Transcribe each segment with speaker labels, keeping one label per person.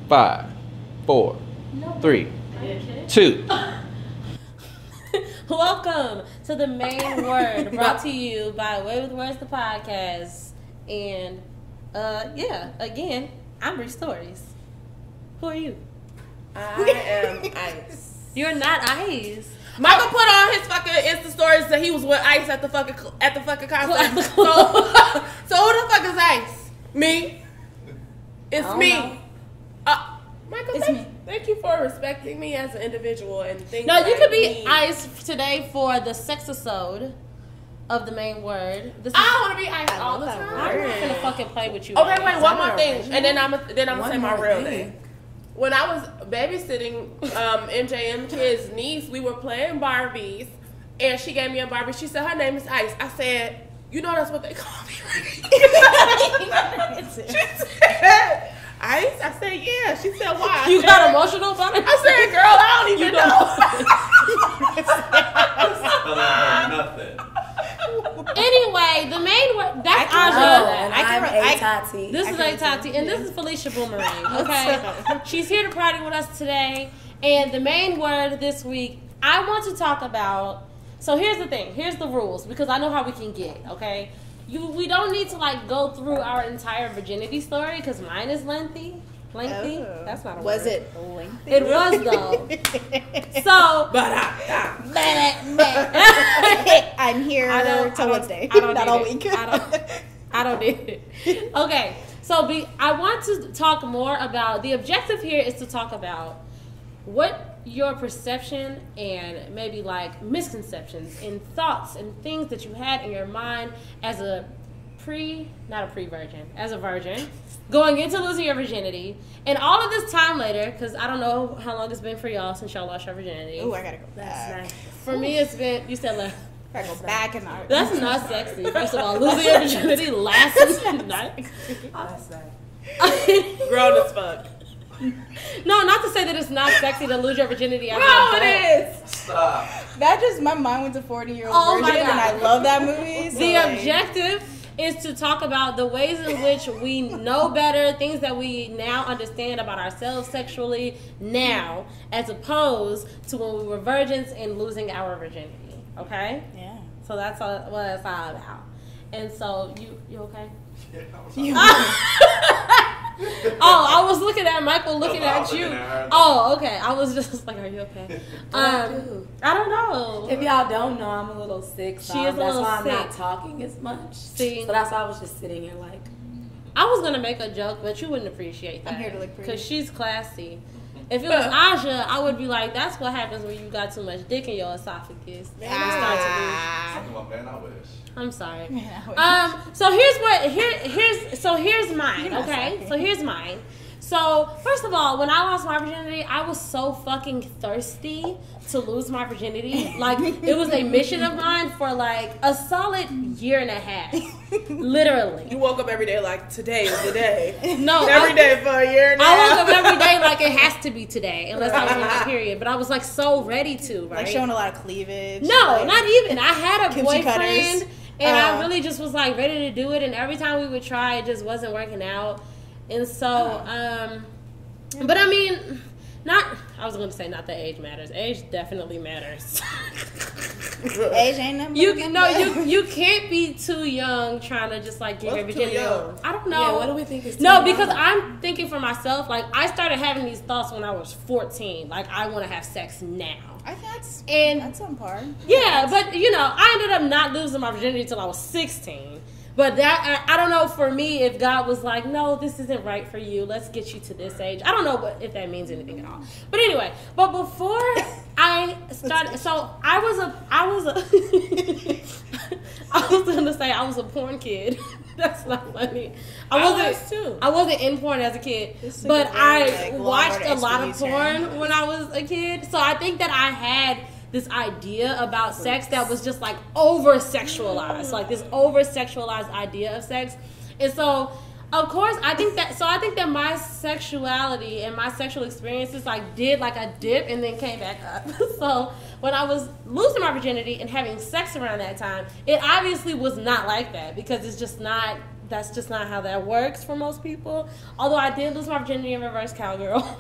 Speaker 1: 5, 4, 3, 2.
Speaker 2: Welcome to the main word, brought to you by Way with Words, the podcast. And again, I'm Rich Stories. Who are you?
Speaker 3: I am Ice.
Speaker 2: You're not Ice.
Speaker 3: Michael put on his fucking Insta stories that he was with Ice at the fucking concert. So who the fuck is Ice? Me. It's me. Michael, thank you for respecting me as an individual and thinking.
Speaker 2: No, you could be Ice today for the sex-isode of the main word.
Speaker 3: I don't want to be Ice all the time.
Speaker 2: I'm not gonna fucking play with you.
Speaker 3: Okay, wait, one more thing, and then I'm gonna say my real name. When I was babysitting MJM kid's niece, we were playing Barbies, and she gave me a Barbie. She said her name is Ice. I said, you know that's what they call me, right? She said, Ice? I said, yeah. She said, why?
Speaker 2: You got emotional about it?
Speaker 3: I said, girl, I don't even know.
Speaker 1: Nothing.
Speaker 2: Anyway, the main word, that's
Speaker 4: Aja. I'm A-Tati.
Speaker 2: This is A-Tati, and this is Felicia Boomerang, okay? She's here to party with us today, and the main word this week, I want to talk about, so here's the thing, here's the rules, because I know how we can get, okay? We don't need to, like, go through our entire virginity story, because mine is lengthy.
Speaker 4: Oh.
Speaker 2: That's not a word.
Speaker 4: Was it lengthy?
Speaker 2: It was, though. So,
Speaker 4: I'm here till Wednesday.
Speaker 2: I don't
Speaker 4: not all week.
Speaker 2: I don't need it. Okay, so I want to talk more about, the objective here is to talk about what your perception and maybe like misconceptions and thoughts and things that you had in your mind as a as a virgin, going into losing your virginity, and all of this time later, because I don't know how long it's been for y'all since y'all lost your virginity.
Speaker 4: Ooh, I gotta go back.
Speaker 2: For me, it's been, you said left.
Speaker 4: I gotta go back and out.
Speaker 2: That's not sexy. First of all, losing your virginity lasts not.
Speaker 3: That's grown as fuck.
Speaker 2: No, not to say that it's not sexy to lose your virginity.
Speaker 3: No, it is.
Speaker 1: Stop.
Speaker 4: That just, my mind went to 40-year-old
Speaker 2: Oh my
Speaker 4: virgin,
Speaker 2: God.
Speaker 4: and I love that movie. So
Speaker 2: The objective is to talk about the ways in which we know better, things that we now understand about ourselves sexually now, as opposed to when we were virgins and losing our virginity. Okay?
Speaker 4: Yeah.
Speaker 2: So that's what it's all about. And so, you okay? I was looking at Michael, looking at you. Oh, okay. I was just like, are you okay? I don't know.
Speaker 5: If y'all don't know, I'm a little sick. So
Speaker 2: She is a
Speaker 5: that's
Speaker 2: little
Speaker 5: why I'm
Speaker 2: sick.
Speaker 5: not talking as much.
Speaker 2: See?
Speaker 5: So that's why I was just sitting here like.
Speaker 2: I was gonna make a joke, but you wouldn't appreciate that.
Speaker 4: I'm here to look pretty.
Speaker 2: Because she's classy. If it was Aja, I would be like, that's what happens when you got too much dick in your esophagus. And you start to lose.
Speaker 1: Man, I wish.
Speaker 2: I'm sorry.
Speaker 4: Man, I wish.
Speaker 2: So here's mine. Okay, so here's mine. So first of all, when I lost my virginity, I was so fucking thirsty to lose my virginity. Like, it was a mission of mine for like a solid year and a half, literally.
Speaker 3: You woke up every day like, today is the day.
Speaker 2: No,
Speaker 3: every day for a year and a
Speaker 2: I
Speaker 3: half.
Speaker 2: woke up every day like it has to be today, unless I was on my period. But I was like so ready to, right?
Speaker 4: Like showing a lot of cleavage.
Speaker 2: No,
Speaker 4: like,
Speaker 2: not even. I had a
Speaker 4: kimchi
Speaker 2: boyfriend,
Speaker 4: cutters.
Speaker 2: and I really just was like ready to do it. And every time we would try, it just wasn't working out. And so, but I mean, I was going to say not that age matters. Age definitely matters.
Speaker 4: Age ain't nothing.
Speaker 2: You can't be too young trying to just like give your virginity. I don't know.
Speaker 5: Yeah, what do we think is too
Speaker 2: No,
Speaker 5: young?
Speaker 2: because I'm thinking for myself. Like, I started having these thoughts when I was 14. Like, I want to have sex now.
Speaker 4: I think that's on par.
Speaker 2: Yeah, but I ended up not losing my virginity until I was 16. But that, I don't know, for me, if God was like, no, this isn't right for you, let's get you to this age. I don't know if that means anything at all. But anyway, before I started, so I was going to say I was a porn kid. That's not funny. I wasn't in porn as a kid, but I watched a lot of porn when I was a kid. So I think that I had this idea about sex that was just like over sexualized, like this over sexualized idea of sex. And so, of course, I think that my sexuality and my sexual experiences like did like a dip and then came back up. So when I was losing my virginity and having sex around that time, it obviously was not like that, because it's just not that's just not how that works for most people. Although I did lose my virginity in reverse cowgirl.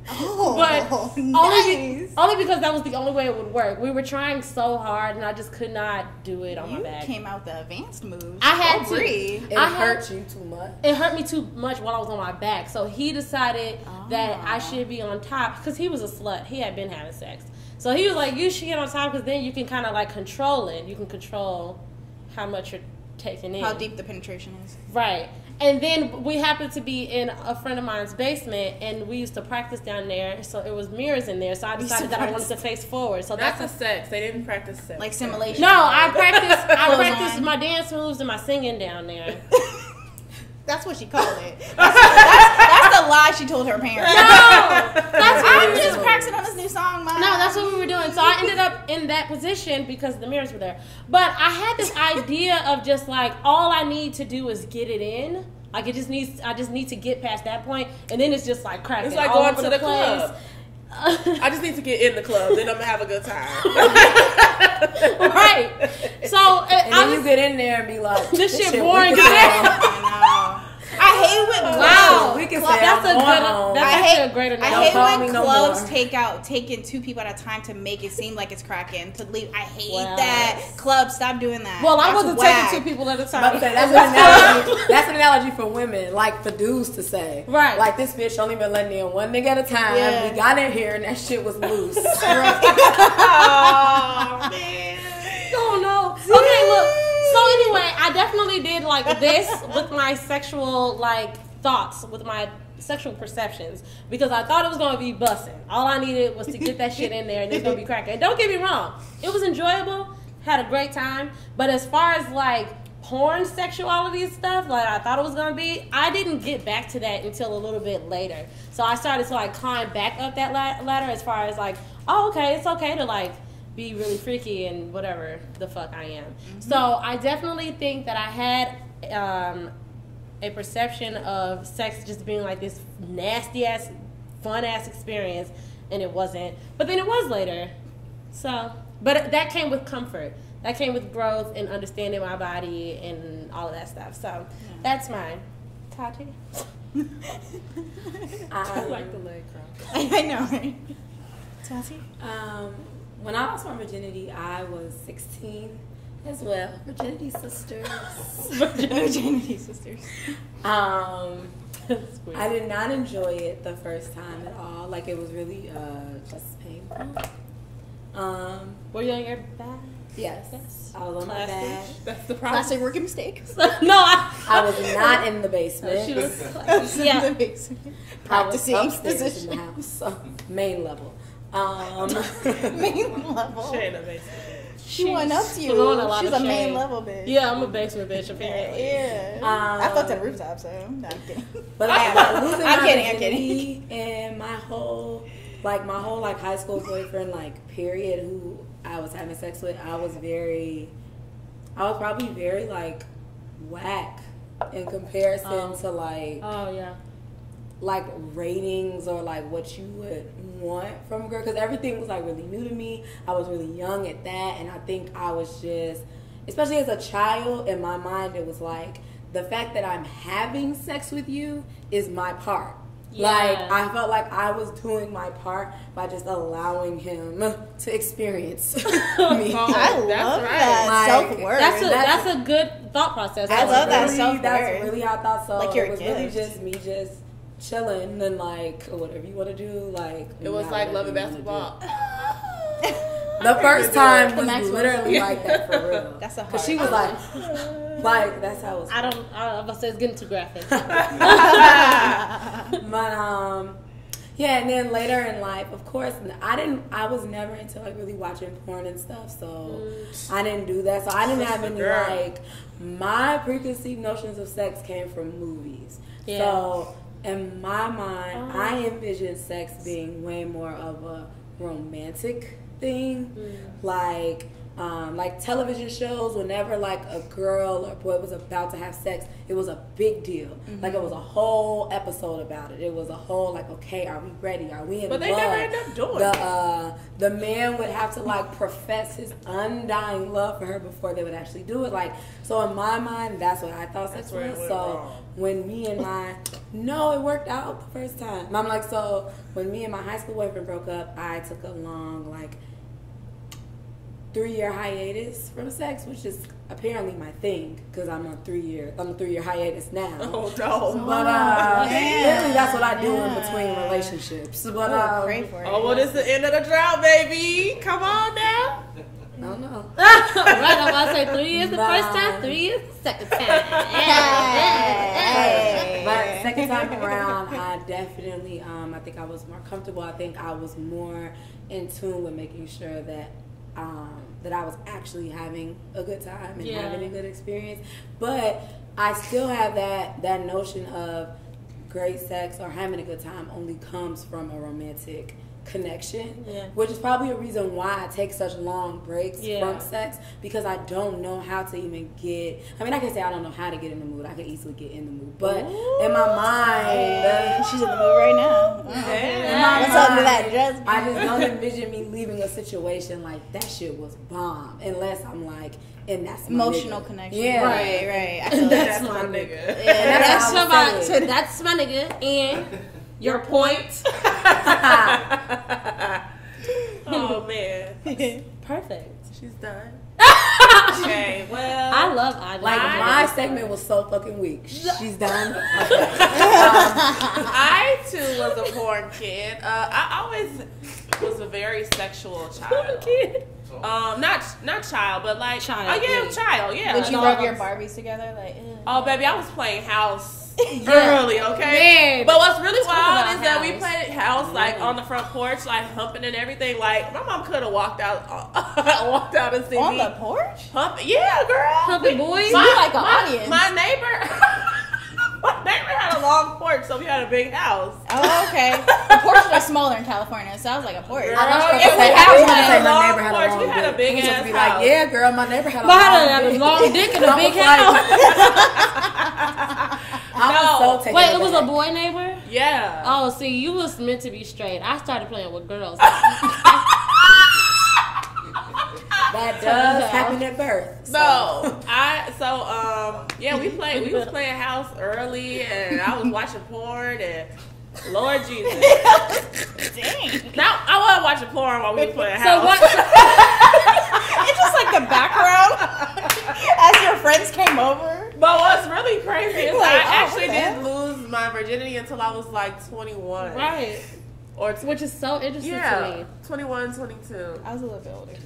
Speaker 2: But only because that was the only way it would work. We were trying so hard, and I just could not do it on my back.
Speaker 4: You came out the advanced moves.
Speaker 2: I had to.
Speaker 5: It hurt you too much.
Speaker 2: It hurt me too much while I was on my back. So he decided that I should be on top because he was a slut. He had been having sex. So he was like, you should get on top because then you can kind of like control it. You can control how much you're taking in.
Speaker 4: How deep the penetration is.
Speaker 2: Right. And then we happened to be in a friend of mine's basement, and we used to practice down there, so it was mirrors in there, so I decided that I wanted to face forward. So
Speaker 3: that's a sex. They didn't practice sex.
Speaker 4: Like simulation.
Speaker 2: No, I practiced my dance moves and my singing down there.
Speaker 4: That's what she called it. That's the lie she told her parents.
Speaker 2: No! That's what
Speaker 4: I'm just practicing on this new song, Mom.
Speaker 2: No, that's what we were doing. So I ended up in that position because the mirrors were there. But I had this idea of just like, all I need to do is get it in. Like I just need to get past that point, and then it's just like cracking.
Speaker 3: It's like
Speaker 2: all
Speaker 3: going
Speaker 2: over
Speaker 3: to the club. I just need to get in the club, then I'm gonna have a good time.
Speaker 2: Right. So
Speaker 5: and then you get in there and be like,
Speaker 2: this shit boring.
Speaker 4: I hate when
Speaker 5: we can say
Speaker 2: that's actually a great analogy.
Speaker 4: I hate when clubs taking two people at a time to make it seem like it's cracking. To leave, I hate that. Clubs, stop doing that.
Speaker 2: Well, I wasn't taking two people at a time.
Speaker 5: That's an analogy for women, like for dudes to say.
Speaker 2: Right.
Speaker 5: Like this bitch only been letting in one nigga at a time.
Speaker 4: Yeah.
Speaker 5: We got in here and that shit was loose.
Speaker 4: Right.
Speaker 2: Oh man. Oh no. Okay, look. So anyway, I definitely did like this with my sexual like thoughts, with my sexual perceptions, because I thought it was gonna be busting. All I needed was to get that shit in there and it's gonna be cracking. And don't get me wrong, it was enjoyable, had a great time. But as far as like porn sexuality and stuff, like I thought it was gonna be, I didn't get back to that until a little bit later. So I started to like climb back up that ladder as far as like, oh okay, it's okay to like be really freaky and whatever the fuck I am. Mm-hmm. So I definitely think that I had a perception of sex just being like this nasty ass, fun ass experience, and it wasn't. But then it was later. So, but that came with comfort. That came with growth and understanding my body and all of that stuff. So that's mine. Tati?
Speaker 3: I like the leg cross.
Speaker 4: I know, right? Tati?
Speaker 5: When I lost my virginity, I was 16 as well. Virginity sisters.
Speaker 4: Virginity sisters.
Speaker 5: I did not enjoy it the first time at all. Like it was really just painful.
Speaker 2: Were you on your back?
Speaker 5: Yes. I was on my back.
Speaker 3: That's the problem.
Speaker 4: Classic rookie mistake.
Speaker 2: No,
Speaker 5: I was not in the basement.
Speaker 2: She was
Speaker 4: in the basement. Practicing
Speaker 5: I was upstairs in the house, so main level.
Speaker 4: Main level.
Speaker 3: She ain't a basement.
Speaker 4: She went up to you. She's a main level bitch.
Speaker 2: Yeah, I'm a basement bitch apparently.
Speaker 4: Yeah. I fucked at the rooftop, so no, I'm kidding.
Speaker 5: But
Speaker 4: I'm kidding.
Speaker 5: And my whole high school boyfriend period who I was having sex with, I was probably very like whack in comparison to like ratings or like what you would want from a girl, because everything was like really new to me. I was really young at that, and I think I was just, especially as a child, in my mind it was like the fact that I'm having sex with you is my part. Yeah. Like I felt like I was doing my part by just allowing him to experience me.
Speaker 4: I love that self-worth.
Speaker 2: That's a good thought process.
Speaker 4: I love that self-worth.
Speaker 5: That's really how I thought so.
Speaker 4: Like you're
Speaker 5: it was really just me just chilling and like whatever you want to do. Like
Speaker 3: it was like loving basketball.
Speaker 5: The first time was literally like that for real.
Speaker 4: That's a hard.
Speaker 5: Because she was like that's how it was.
Speaker 2: I'm about to say it's getting too graphic.
Speaker 5: But yeah, and then later in life, of course, I was never into like really watching porn and stuff, so I didn't do that. So I didn't have any like, my preconceived notions of sex came from movies. Yeah. So in my mind, I envisioned sex being way more of a romantic thing. Like like television shows, whenever like a girl or boy was about to have sex, it was a big deal. Mm-hmm. Like it was a whole episode about it. It was a whole like, okay, are we ready? Are we in love?
Speaker 3: But they never end up doing it.
Speaker 5: The man would have to like profess his undying love for her before they would actually do it. Like, so in my mind, that's what I thought sex was. So
Speaker 3: wrong.
Speaker 5: When me and it worked out the first time. I'm like, so when me and my high school boyfriend broke up, I took a long like 3-year hiatus from sex, which is apparently my thing because I'm a 3-year hiatus now.
Speaker 3: Oh no!
Speaker 5: But really, that's what I do in between relationships. But
Speaker 4: pray for it.
Speaker 3: Oh, well, it's the end of the drought, baby. Come on now.
Speaker 5: I don't know.
Speaker 2: Right, I'm about to say 3 years the first time, 3 years the second time.
Speaker 5: But second time around, I definitely, I think I was more comfortable. I think I was more in tune with making sure that that I was actually having a good time and having a good experience. But I still have that notion of great sex or having a good time only comes from a romantic connection, which is probably a reason why I take such long breaks from sex, because I don't know how to even get, I mean, I can say I don't know how to get in the mood. I can easily get in the mood, but in my mind,
Speaker 4: she's in the mood right now.
Speaker 5: I just don't envision me leaving a situation like that shit was bomb unless I'm like, and that's my
Speaker 4: emotional
Speaker 5: nigga.
Speaker 4: connection.
Speaker 5: Yeah.
Speaker 4: Right.
Speaker 3: That's my nigga.
Speaker 2: Yeah, that's my nigga. And your point.
Speaker 3: Oh man.
Speaker 2: Perfect.
Speaker 3: She's done. Okay, well,
Speaker 2: I love Ida.
Speaker 5: Like my segment was so fucking weak. She's done. Okay.
Speaker 3: I too was a porn kid. I always was a very sexual child.
Speaker 2: Kid.
Speaker 3: Not child, but like
Speaker 2: child.
Speaker 3: Child. Yeah.
Speaker 4: Would you rub your Barbies together? Like,
Speaker 3: oh baby, I was playing house. Early, okay.
Speaker 2: Man,
Speaker 3: but what's really wild is that
Speaker 2: house.
Speaker 3: we played house like on the front porch, like humping and everything. Like my mom could have walked out and seen
Speaker 4: on
Speaker 3: me
Speaker 4: the porch.
Speaker 3: Yeah, girl.
Speaker 2: Humping boys.
Speaker 4: You like an audience.
Speaker 3: My neighbor had a long porch, so we had a big house.
Speaker 4: Oh, okay. The porches are smaller in California. Sounds like a porch.
Speaker 3: Girl,
Speaker 5: We
Speaker 3: had a big ass
Speaker 5: be
Speaker 3: house.
Speaker 5: like, yeah, girl, my neighbor had
Speaker 2: a long dick and a big
Speaker 5: house.
Speaker 2: Wait, it was a boy neighbor?
Speaker 3: Yeah.
Speaker 2: Oh, see, you was meant to be straight. I started playing with girls.
Speaker 5: That does happen at birth.
Speaker 3: We was playing house early, and I was watching porn, and Lord Jesus.
Speaker 4: Dang.
Speaker 3: Now I wasn't watching porn while we were playing house.
Speaker 4: It's just like the background as your friends came over.
Speaker 3: But what's really crazy is
Speaker 4: Like,
Speaker 3: I actually didn't lose my virginity until I was like 21.
Speaker 2: Right. Which is so interesting to me.
Speaker 3: 21, 22.
Speaker 4: I was a little bit older too.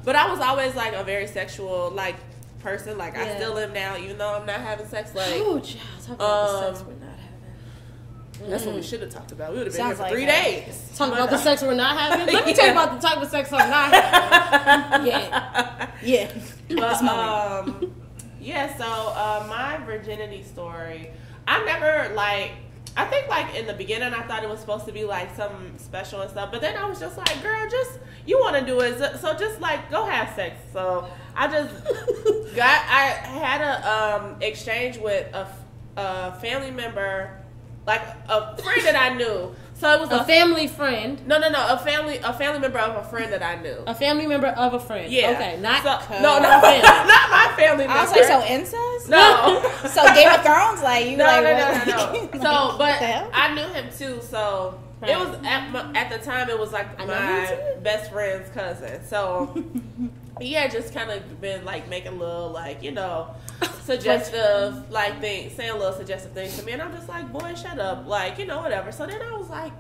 Speaker 3: But I was always like a very sexual like person. Like I still am now, even though I'm not having sex. Like,
Speaker 2: oh, child, talk about the sex we're not having.
Speaker 3: That's what we should have talked about. We would have been here for
Speaker 4: Like
Speaker 3: 3 days.
Speaker 2: Talk about the sex we're not having. Let me tell you about the type of sex I'm not having. Yeah.
Speaker 3: But, my virginity story, I think like in the beginning I thought it was supposed to be like something special and stuff, but then I was just like, girl, you want to do it, so just like go have sex. So I had a exchange with a family member, like a friend that I knew. So it was
Speaker 2: a family friend.
Speaker 3: No, a family member of a friend that I knew.
Speaker 2: A family member of a friend.
Speaker 3: Yeah.
Speaker 2: Okay, not
Speaker 3: family. Not my family member.
Speaker 4: I was like, so incest?
Speaker 3: No.
Speaker 4: So Game of Thrones, like you?
Speaker 3: No.
Speaker 4: So,
Speaker 3: but I knew him too. So it was at the time. It was like my best friend's cousin. So he had just kind of been like making little suggestive things, saying little suggestive things to me, and I'm just like, boy, shut up, whatever. So then I was like,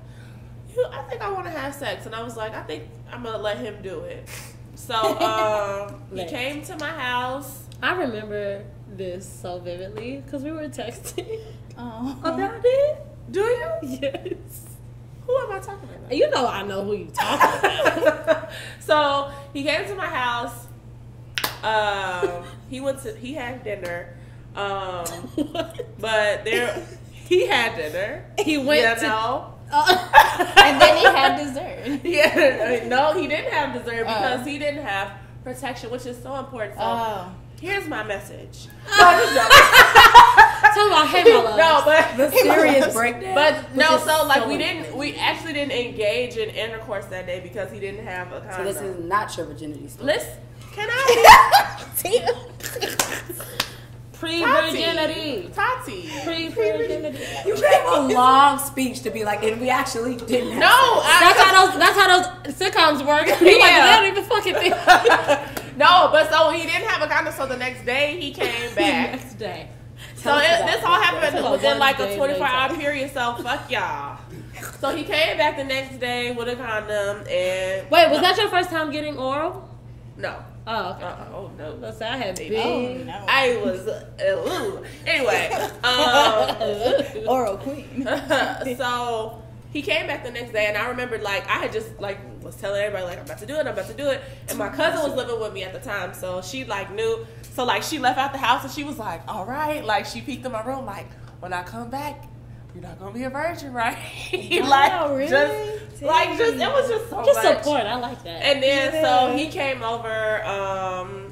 Speaker 3: I think I want to have sex, and I was like, I think I'm gonna let him do it. So he came to my house.
Speaker 2: I remember this so vividly because we were texting about it.
Speaker 3: Do you?
Speaker 2: Yes.
Speaker 3: Who am I talking about?
Speaker 2: You know I know who you talking about.
Speaker 3: So he came to my house. He had dinner. But he had dinner.
Speaker 2: He went
Speaker 4: And then he had dessert.
Speaker 3: Yeah, no, he didn't have dessert because he didn't have protection, which is so important. So here's my message.
Speaker 2: Tell me, I hate my love.
Speaker 3: No, but
Speaker 5: the serious breakdown.
Speaker 3: But no, so like we actually didn't engage in intercourse that day because he didn't have a condom.
Speaker 5: So this is not your virginity story.
Speaker 3: Listen, can I?
Speaker 2: Pre-virginity.
Speaker 3: Tati.
Speaker 2: Pre-virginity.
Speaker 5: You gave a long speech to be like, and we actually didn't.
Speaker 3: No,
Speaker 2: that's how those sitcoms work. Yeah. Like, they don't even fucking think.
Speaker 3: No, but so he didn't have a condom. So the next day he came back.
Speaker 2: Next day.
Speaker 3: So this all happened within like a 24-hour period. So fuck y'all. So he came back the next day with a condom and.
Speaker 2: Wait, was that your first time getting oral?
Speaker 3: No.
Speaker 2: Oh, okay.
Speaker 3: Oh no.
Speaker 2: Let's say I had big.
Speaker 4: Oh, no.
Speaker 3: I was anyway.
Speaker 4: Oral queen.
Speaker 3: So he came back the next day, and I remembered like I had just like was telling everybody like I'm about to do it, and my cousin was living with me at the time, so she like knew. So like she left out the house, and she was like, "All right," like she peeked in my room, like when I come back. You're not gonna be a virgin, right?
Speaker 4: Wow, really?
Speaker 3: It was just so
Speaker 2: Just
Speaker 3: much.
Speaker 2: support. I like that.
Speaker 3: And then so he came over.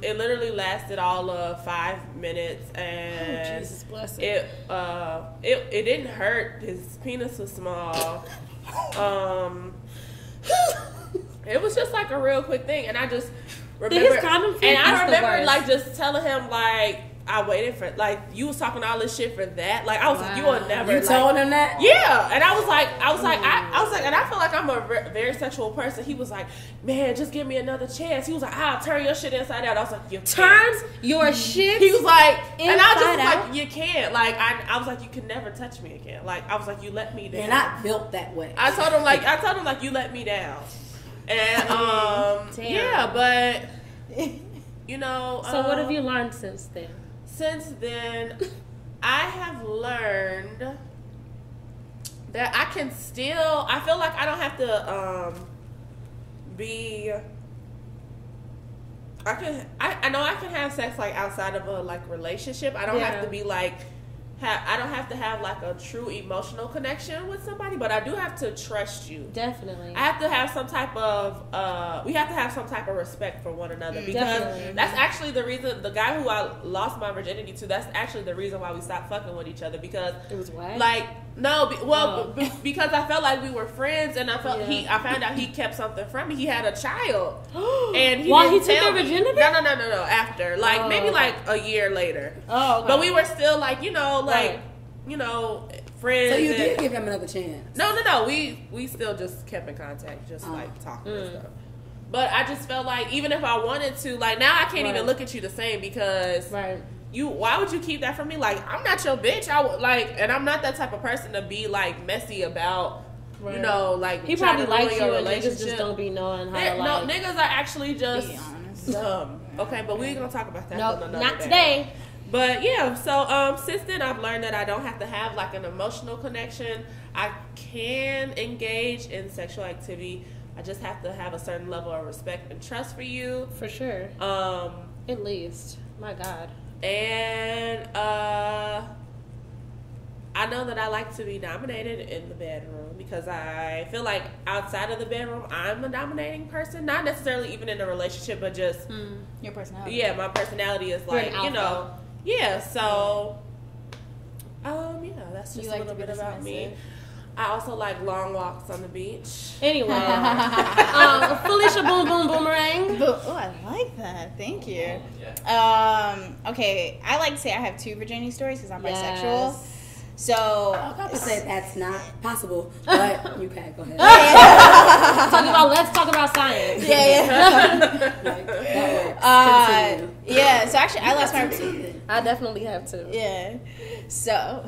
Speaker 3: It literally lasted all of 5 minutes, and
Speaker 2: Jesus bless him.
Speaker 3: it didn't hurt. His penis was small. It was just like a real quick thing, and I just remember.
Speaker 2: Did his condom fit?
Speaker 3: And I
Speaker 2: That's the
Speaker 3: remember
Speaker 2: worst.
Speaker 3: like just telling him like. I waited for like you was talking all this shit for that. Like I was like, you will never.
Speaker 5: You told him that?
Speaker 3: Yeah, and I was like, and I feel like I'm a very sexual person. He was like, man, just give me another chance. He was like, I'll turn your shit inside out. I was like, you
Speaker 2: turn
Speaker 3: can't.
Speaker 2: your shit.
Speaker 3: He was like, and I just was
Speaker 2: out?
Speaker 3: like, you can't. Like I was like, you can never touch me again. Like I was like, you let me down.
Speaker 5: You're not built that way.
Speaker 3: I told him like you let me down, and yeah, but you know.
Speaker 2: So what have you learned since then?
Speaker 3: Since then, I have learned that I can still. I feel like I don't have to be. I know I can have sex like outside of a like relationship. I don't have to be like. I don't have to have like a true emotional connection with somebody, but I do have to trust you.
Speaker 2: Definitely.
Speaker 3: I have to have some type of we have to have some type of respect for one another because that's actually the reason the guy who I lost my virginity to, that's actually the reason why we stopped fucking with each other because
Speaker 2: it was what?
Speaker 3: Like because I felt like we were friends and I felt I found out he kept something from me. He had a child and he
Speaker 2: while
Speaker 3: didn't
Speaker 2: he took
Speaker 3: tell
Speaker 2: your
Speaker 3: me.
Speaker 2: virginity?
Speaker 3: No after maybe like a year later.
Speaker 2: Oh, okay.
Speaker 3: But we were still like you know friends.
Speaker 5: So you did give him another chance?
Speaker 3: No. We still just kept in contact, just like talking and stuff. But I just felt like even if I wanted to, like now I can't even look at you the same because why would you keep that from me? Like I'm not your bitch. And I'm not that type of person to be like messy about. You know, like
Speaker 2: he probably likes you, and
Speaker 3: relationship.
Speaker 2: niggas just don't be knowing how to
Speaker 3: No, niggas are actually just dumb. Okay, but we ain't gonna talk about that.
Speaker 2: No, not today.
Speaker 3: But yeah, so since then I've learned that I don't have to have like an emotional connection. I can engage in sexual activity. I just have to have a certain level of respect and trust for you.
Speaker 2: For sure. At least. My God.
Speaker 3: And I know that I like to be dominated in the bedroom because I feel like outside of the bedroom I'm a dominating person. Not necessarily even in a relationship, but just
Speaker 4: your personality.
Speaker 3: Yeah, my personality is like, you know. Yeah, so that's just a little bit about me. I also like long walks on the beach.
Speaker 2: Anyway, Felicia Boomerang.
Speaker 4: Oh, I like that. Thank you. Okay, I like to say I have 2 virginity stories because I'm bisexual. So
Speaker 5: I was about to say that's not possible, but you can go ahead.
Speaker 2: Let's talk about science.
Speaker 4: Yeah. So actually, I lost my.
Speaker 2: I definitely have to.
Speaker 4: Yeah. So,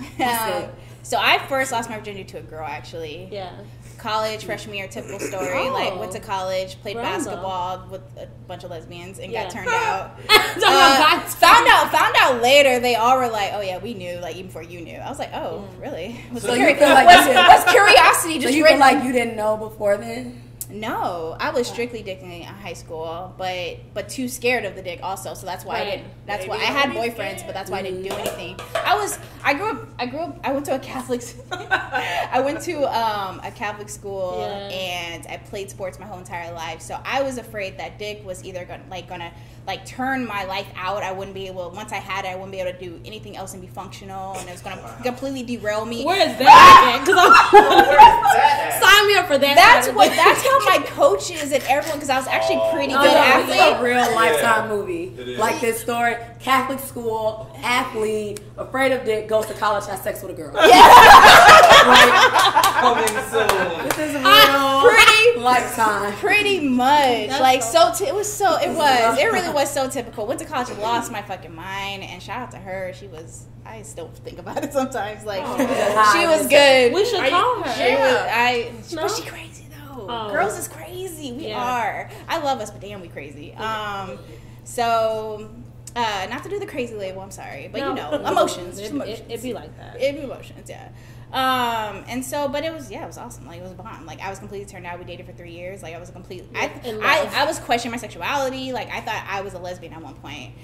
Speaker 4: so I first lost my virginity to a girl. Actually.
Speaker 2: Yeah.
Speaker 4: College, freshman year, typical story. Like went to college, played basketball with a bunch of lesbians, and got turned out. Found out later. They all were like, "Oh yeah, we knew." Like even before you knew. I was like, "Oh really?" Was curiosity just
Speaker 5: so you feel like you didn't know before then?
Speaker 4: No, I was strictly dicking in high school, but too scared of the dick also. So that's why I didn't. That's why I had boyfriends, but that's why I didn't do anything. I went to a Catholic. I went to a Catholic school, and I played sports my whole entire life. So I was afraid that dick was either gonna turn my life out. I wouldn't be able. Once I had it, I wouldn't be able to do anything else and be functional, and it was gonna completely derail me.
Speaker 2: Where is that? Because sign me up for that.
Speaker 4: That's how my coaches and everyone, because I was actually pretty good athlete.
Speaker 5: It's a real Lifetime movie. Like this story, Catholic school, athlete, afraid of dick, goes to college, has sex with a girl. Yeah.
Speaker 1: Coming soon.
Speaker 5: This is real Lifetime.
Speaker 4: Pretty much. That's it really was so typical. Went to college and lost my fucking mind, and shout out to her. I still think about it sometimes. She was good.
Speaker 2: We should call her.
Speaker 4: But she crazy though. Girls is crazy. We are. I love us, but damn, we crazy. So, not to do the crazy label. I'm sorry, but emotions.
Speaker 2: It'd be like that.
Speaker 4: It'd be emotions, yeah. And so, but it was awesome. It was a bomb. I was completely turned out. We dated for 3 years. I was I was questioning my sexuality. I thought I was a lesbian at one point.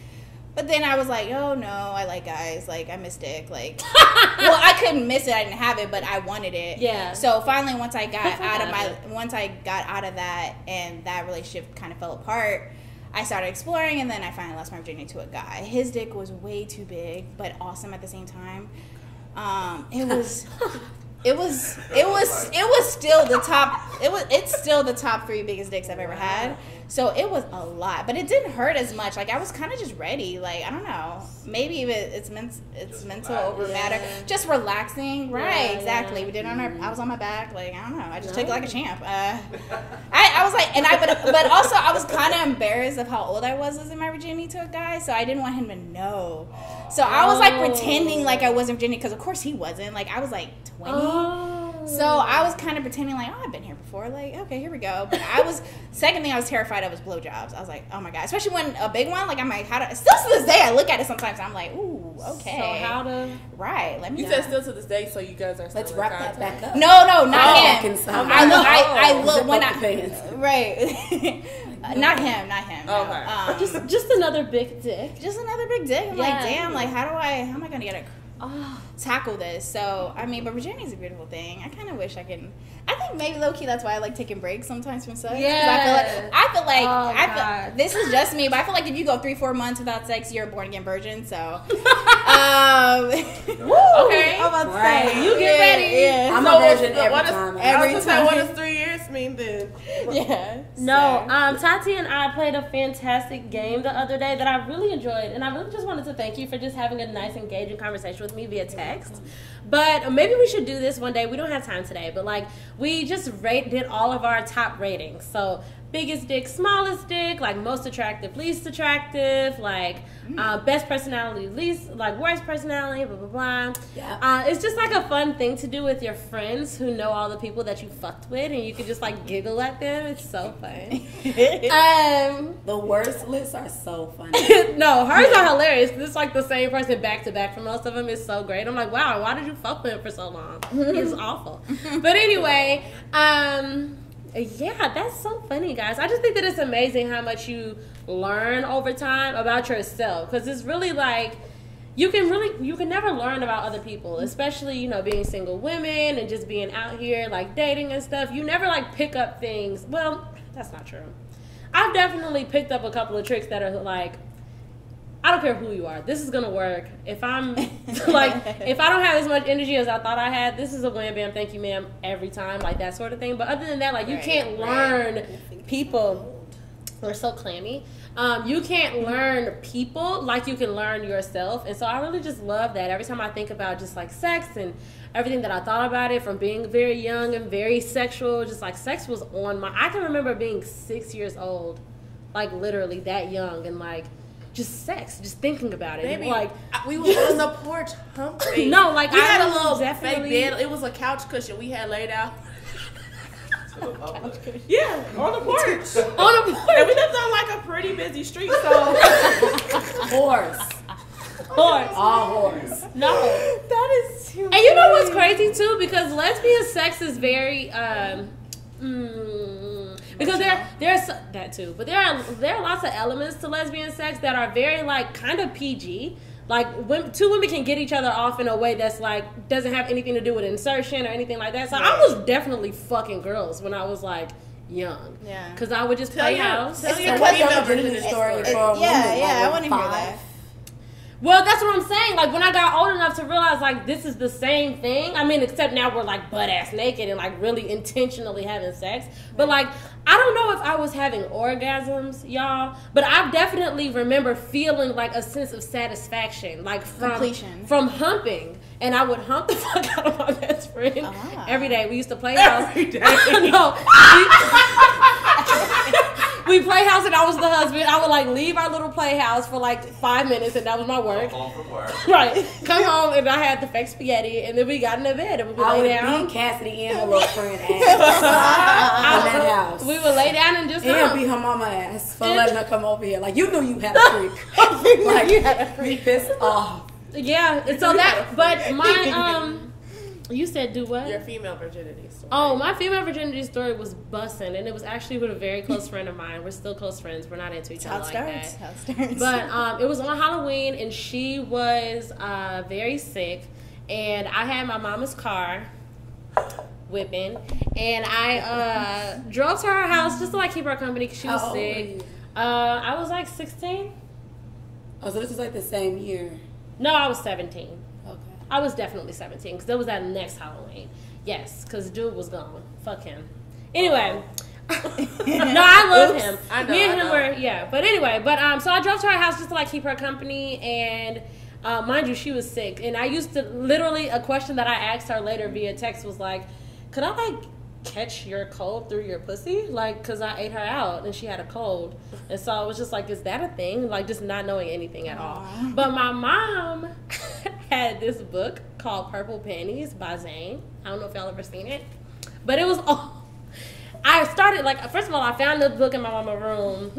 Speaker 4: But then I was like, oh no, I like guys. I miss dick. Well, I couldn't miss it. I didn't have it, but I wanted it.
Speaker 2: Yeah.
Speaker 4: So finally, once I got out of that, and that relationship kind of fell apart, I started exploring, and then I finally lost my virginity to a guy. His dick was way too big, but awesome at the same time. It was still the top. It's still the top 3 biggest dicks I've ever had. So it was a lot, but it didn't hurt as much. I was kind of just ready. I don't know. Maybe it's mental over matter. Just relaxing, right? Yeah, exactly. We did it on I was on my back. I don't know. I just took it like a champ. I was but also I was kind of embarrassed of how old I was losing my virginity to a guy. So I didn't want him to know. So I was pretending like I wasn't virginity, because of course he wasn't. I was 20. So I was kind of pretending I've been here before. Okay, here we go. But second thing I was terrified of was blowjobs. I was like, oh my God. Especially when a big one, I'm like, still to this day, I look at it sometimes and I'm like, ooh, okay.
Speaker 2: So how to?
Speaker 4: Right, let me know.
Speaker 3: You said still to this day, so you guys are still
Speaker 5: Let's wrap that back up.
Speaker 4: No, not him. I look when right. Not him.
Speaker 2: Okay. No. Just another big dick.
Speaker 4: I'm like, damn, how am I going to get tackle this? So, but virginity is a beautiful thing. I kind of wish I think maybe low key that's why I like taking breaks sometimes from sex.
Speaker 2: Yeah.
Speaker 4: I feel like this is just me, but I feel like if you go 3-4 months without sex, you're a born again virgin. So,
Speaker 2: okay. I'm about to say, you get ready.
Speaker 5: Yeah. I'm a virgin every time.
Speaker 3: What does 3 years mean then?
Speaker 4: Yeah.
Speaker 2: No, Tati and I played a fantastic game the other day that I really enjoyed, and I really just wanted to thank you for just having a nice, engaging conversation with me via text. But maybe we should do this one day. We don't have time today, but we just did all of our top ratings. So biggest dick, smallest dick, most attractive, least attractive, best personality, least, worst personality, blah, blah, blah. Yeah. It's just a fun thing to do with your friends who know all the people that you fucked with, and you can just giggle at them. It's so fun.
Speaker 5: The worst lists are so funny.
Speaker 2: No, hers are hilarious. It's the same person back to back for most of them. It's so great. I'm like, wow, why did you fuck with him for so long? It's awful. But anyway, yeah, that's so funny, guys. I just think that it's amazing how much you learn over time about yourself, because it's really you can never learn about other people, especially being single women and just being out here dating and stuff. You never pick up things. Well, that's not true. I've definitely picked up a couple of tricks that are I don't care who you are. This is gonna work. If I'm if I don't have as much energy as I thought I had, this is a wham bam, thank you ma'am every time, that sort of thing. But other than that, you can't learn people. We're so clammy. You can't learn people like you can learn yourself. And so I really just love that. Every time I think about just sex and everything that I thought about it from being very young and very sexual, just sex was on I can remember being 6 years old, literally that young, and just sex, just thinking about it.
Speaker 3: Baby, we were on the porch humping.
Speaker 2: No,
Speaker 3: we had a little fake bed. It was a couch cushion we had laid out. Yeah, on the porch. And we lived on a pretty busy street, so
Speaker 5: horse. All horse.
Speaker 2: No,
Speaker 4: that is too.
Speaker 2: And you know what's crazy too? Because lesbian sex is very Because there's that too, but there are lots of elements to lesbian sex that are very like kind of PG. Like two women can get each other off in a way that's like doesn't have anything to do with insertion or anything like that. So I was definitely fucking girls when I was like young. Yeah. Because I would just play house.
Speaker 5: Tell your virginity story for women.
Speaker 4: Yeah, I want to hear that.
Speaker 2: Well, that's what I'm saying. Like, when I got old enough to realize, like, this is the same thing. I mean, except now we're, like, butt-ass naked and, like, really intentionally having sex. But, like, I don't know if I was having orgasms, y'all. But I definitely remember feeling, like, a sense of satisfaction. Like, from humping. And I would hump the fuck out of my best friend every day. We used to play house. Every day? No. We play house and I was the husband. I would like leave our little playhouse for like 5 minutes and that was my work.
Speaker 1: Come home from work.
Speaker 2: Right. Come home and I had the fake spaghetti and then we got in the bed and we would lay down.
Speaker 5: Beat Cassidy and her little friend ass in that house.
Speaker 2: We would lay down and just
Speaker 5: beat her mama ass for letting her come over here. Like you knew you had a freak. Like you had a freak. Pissed off.
Speaker 2: Yeah. And so that, but my you said do what?
Speaker 3: Your female virginity story.
Speaker 2: Oh, my female virginity story was bussin', and it was actually with a very close friend of mine. We're still close friends. We're not into each other like that.
Speaker 4: How it starts.
Speaker 2: But it was on Halloween, and she was very sick, and I had my mama's car whipping, and I drove to her house just to like keep her company because she was sick. I was like 16.
Speaker 5: Oh, so this is like the same year?
Speaker 2: No, I was 17. I was definitely 17 because that was that next Halloween. Yes, because dude was gone. Fuck him. Anyway. No, I love him.
Speaker 3: I know,
Speaker 2: Me and him were, yeah. But anyway, so I drove to her house just to like keep her company. And mind you, she was sick. And I used to, literally, a question that I asked her later via text was like, could I like catch your cold through your pussy? Like, because I ate her out and she had a cold. And so I was just like, is that a thing? Like, just not knowing anything at all. But my mom had this book called Purple Panties by Zane. I don't know if y'all ever seen it. But it was all... I started, like, first of all, I found the book in my mama's room.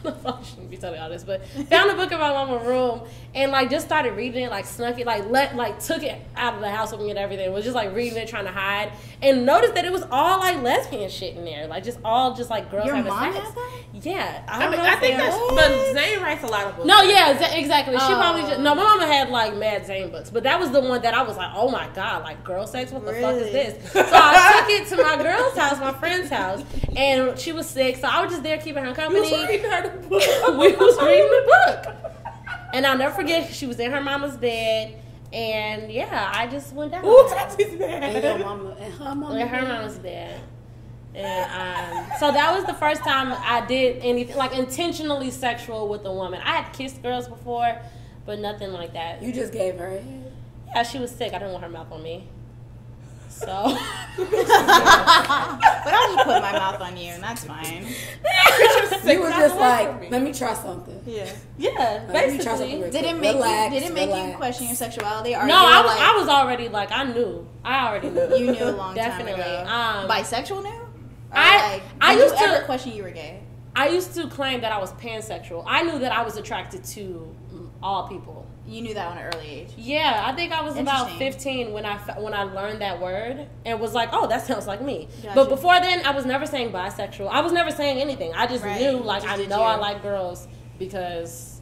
Speaker 2: I shouldn't be telling y'all this, but found the book in my mama's room and, like, just started reading it, like, snuck it, like, took it out of the house with me and everything. Was just, like, reading it, trying to hide. And noticed that it was all, like, lesbian shit in there. Like, just all just, like, girls having sex. Your mom has that? Yeah.
Speaker 3: I think that's... But Zane writes a lot of books.
Speaker 2: No, yeah, exactly. She probably just... No, my mama had, like, mad Zane books. But that was the one that I was like, oh, my God, like, girl sex? What the fuck is this? So I took it to my girl's house, my friend's house. And she was sick, so I was just there keeping her company.
Speaker 3: You was reading her the book.
Speaker 2: We was reading the book. And I'll never forget, she was in her mama's bed. And yeah, I just went down.
Speaker 3: Ooh, Tati's bed.
Speaker 5: And her
Speaker 2: mama's bed. And so that was the first time I did anything, like intentionally sexual with a woman. I had kissed girls before, but nothing like that.
Speaker 5: You just gave her a head?
Speaker 2: Yeah, she was sick. I didn't want her mouth on me. So,
Speaker 4: but I'll just put my mouth on you, and that's fine.
Speaker 5: You were just like, let me try something.
Speaker 2: Yeah. Basically,
Speaker 4: did it make you question your sexuality? Or
Speaker 2: no, I was already like, I already knew.
Speaker 4: You knew a long
Speaker 2: Definitely.
Speaker 4: time ago. Bisexual knew?
Speaker 2: I used to
Speaker 4: ever question you were gay.
Speaker 2: I used to claim that I was pansexual. I knew that I was attracted to all people.
Speaker 4: You knew that at an early age.
Speaker 2: Yeah, I think I was about 15 when I learned that word and was like, oh, that sounds like me. Gotcha. But before then, I was never saying bisexual. I was never saying anything. I just knew, like, I like girls because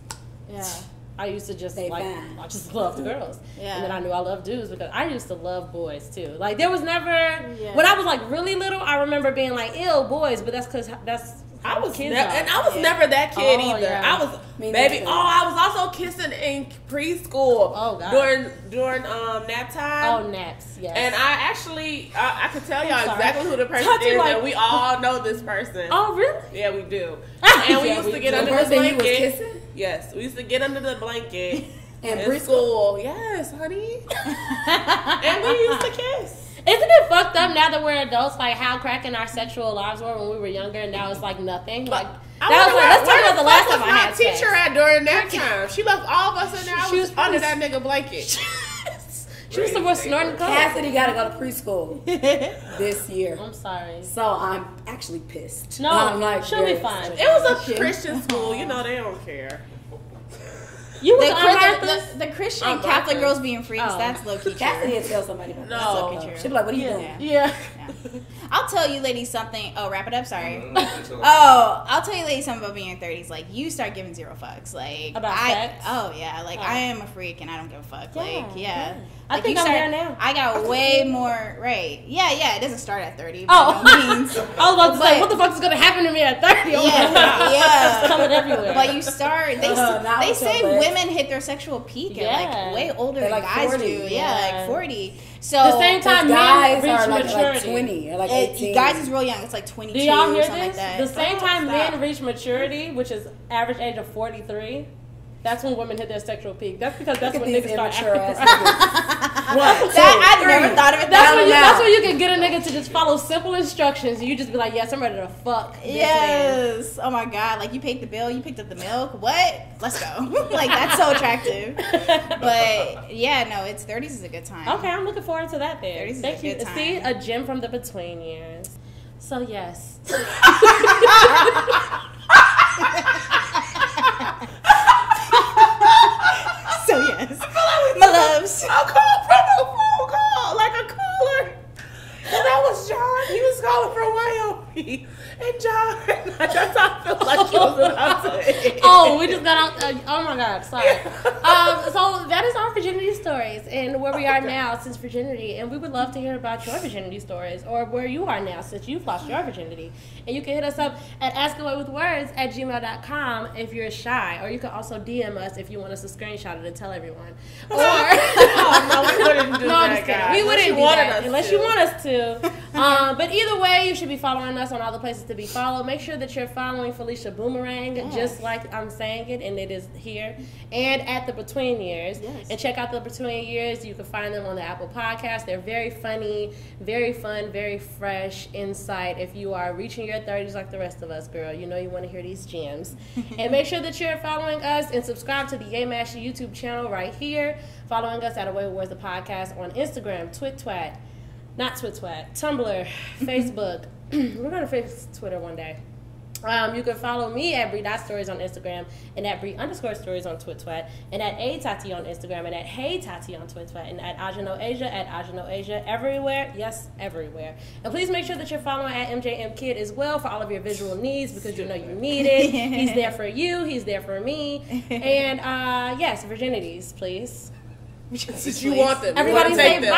Speaker 2: I used to just I just loved girls. Yeah. And then I knew I loved dudes because I used to love boys too. Like there was never when I was like really little, I remember being like, ew, boys, but that's because I was kids
Speaker 3: and I was never that kid either. Yeah. I was I was also kissing in preschool.
Speaker 2: Oh god.
Speaker 3: During nap time.
Speaker 2: Oh, naps, yes.
Speaker 3: And I actually I could tell y'all exactly who the person is, and we all know this person.
Speaker 2: Oh really?
Speaker 3: Yeah, we do. And we used to get under the blanket.
Speaker 5: You was kissing?
Speaker 3: Yes, we used to get under the blanket
Speaker 5: in
Speaker 3: preschool. Yes, honey. And we used to kiss.
Speaker 2: Isn't it fucked up now that we're adults, like how cracking our sexual lives were when we were younger, and now it's like nothing? Like let's talk about the last time I had sex.
Speaker 3: Teacher at during that time. She left all of us in there. I was under that nigga blanket.
Speaker 2: She was somewhere snorting coke.
Speaker 5: Cassidy got to go to preschool this year.
Speaker 2: I'm sorry.
Speaker 5: So I'm actually pissed.
Speaker 2: No, she'll be fine.
Speaker 3: It was a Christian school. You know they don't care.
Speaker 2: You was
Speaker 4: the Christian Catholic girls being freaks. That's low key true.
Speaker 5: That's to tell somebody about that.
Speaker 4: That's low key true.
Speaker 5: She'd be like, "What are you doing?"
Speaker 2: Yeah.
Speaker 4: I'll tell you ladies something. Oh, wrap it up. Sorry. I'll tell you ladies something about being in your 30s. Like, you start giving zero fucks. Like,
Speaker 2: about sex.
Speaker 4: Oh yeah. Like, I am a freak and I don't give a fuck. Like, yeah.
Speaker 2: I think I'm there now.
Speaker 4: I got way more. Right. Yeah. It doesn't start at 30. By no means.
Speaker 2: I was about to say, what the fuck is gonna happen to me at 30?
Speaker 4: Yeah.
Speaker 2: It's coming everywhere.
Speaker 4: But you start. They say women hit their sexual peak at like way older than guys 40, do. Yeah, like 40. So
Speaker 2: the same time
Speaker 5: guys
Speaker 2: men
Speaker 5: are
Speaker 2: reach maturity.
Speaker 5: like 20 or like 18.
Speaker 4: Guys is real young. It's like 22
Speaker 2: Do y'all hear
Speaker 4: or something
Speaker 2: this?
Speaker 4: like that.
Speaker 2: The same time men reach maturity, which is average age of 43, that's when women hit their sexual peak. That's because that's when niggas start acting.
Speaker 4: I never thought of it.
Speaker 2: That's when you can get a nigga to just follow simple instructions and you just be like, yes, I'm ready to fuck this man.
Speaker 4: Oh my god, like you paid the bill, you picked up the milk. What? Let's go. Like, that's so attractive. But yeah, no, it's 30s is a good time.
Speaker 2: Okay, I'm looking forward to that then.
Speaker 4: 30s is
Speaker 2: Thank
Speaker 4: a good
Speaker 2: you.
Speaker 4: time.
Speaker 2: See, a gem from the between years. So yes.
Speaker 4: So yes, my loves.
Speaker 3: A call from a phone call, like a caller. And that was John. He was calling from Wyoming. And John, that's how I feel like he was about to.
Speaker 2: Oh, we just got out. Oh my God, sorry. So that is our virginity stories and where we are now since virginity. And we would love to hear about your virginity stories or where you are now since you've lost your virginity. And you can hit us up at askaway.words@gmail.com if you're shy. Or you can also DM us if you want us to screenshot it and tell everyone. Or
Speaker 3: no, we wouldn't do that,
Speaker 2: guys. We wouldn't do that unless you want us to. But either way, you should be following us on all the places to be followed. Make sure that you're following Felicia Boomerang, just like I'm saying it, and it is here, and at the Between Years. Yes. And check out the Between Years. You can find them on the Apple Podcast. They're very funny, very fun, very fresh insight. If you are reaching your 30s like the rest of us, girl, you know you want to hear these gems. And make sure that you're following us and subscribe to the Yay Master YouTube channel right here. Following us at Away Wars the Podcast on Instagram, Tumblr, Facebook. We're going to fix Twitter one day. You can follow me at Bree.stories on Instagram and at Bree_stories on Twitter and at A-Tati on Instagram and at Hey Tati on Twitter and at Asia everywhere. Yes, everywhere. And please make sure that you're following at MJM Kid as well for all of your visual needs because you know you need it. He's there for you. He's there for me. And yes, virginities, please.
Speaker 3: You want them.
Speaker 2: Everybody say bye.